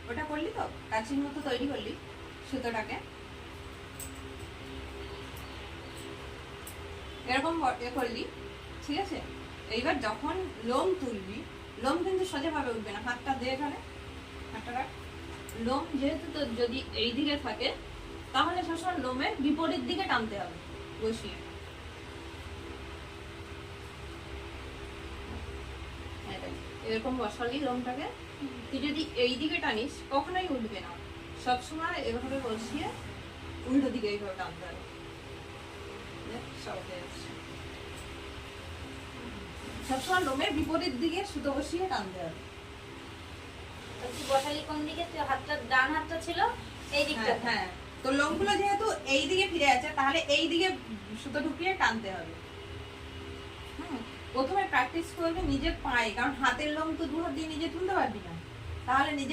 ওটা করলি তো, কাচির মতো তৈরি করলি সুতোটাকে, এরকম করলি, ঠিক আছে। এইবার যখন লোম তুলবি, লোম কিন্তু সোজাভাবে উঠবে না, হাতটা দিয়ে এখানে, হাতটা রাখ। লোম যেহেতু তোর যদি এই দিকে থাকে, তাহলে সবসময় লোমের বিপরীত দিকে টানতে হবে বসিয়ে। এরকম বসালি লোমটাকে, তুই যদি এই দিকে টানিস কখনোই উঠবে না, সবসময় এভাবে বসিয়ে উল্টো দিকে এইভাবে টানতে হবে। সবসময় লোমের বিপরীত দিকে সুতো বসিয়ে টানতে হবে। বসালি কোন দিকে? হাতটা ডান হাতটা ছিল এই দিকটা। হ্যাঁ, তো লোমগুলো যেহেতু এই দিকে ফিরে আছে, তাহলে এই দিকে সুতো ঢুকিয়ে টানতে হবে। প্রথমে প্র্যাকটিস করবে নিজের পায়ে, কারণ হাতের লোম তো দু হাত দিয়ে নিজে তুলতে পারবি না, তাহলে নিজে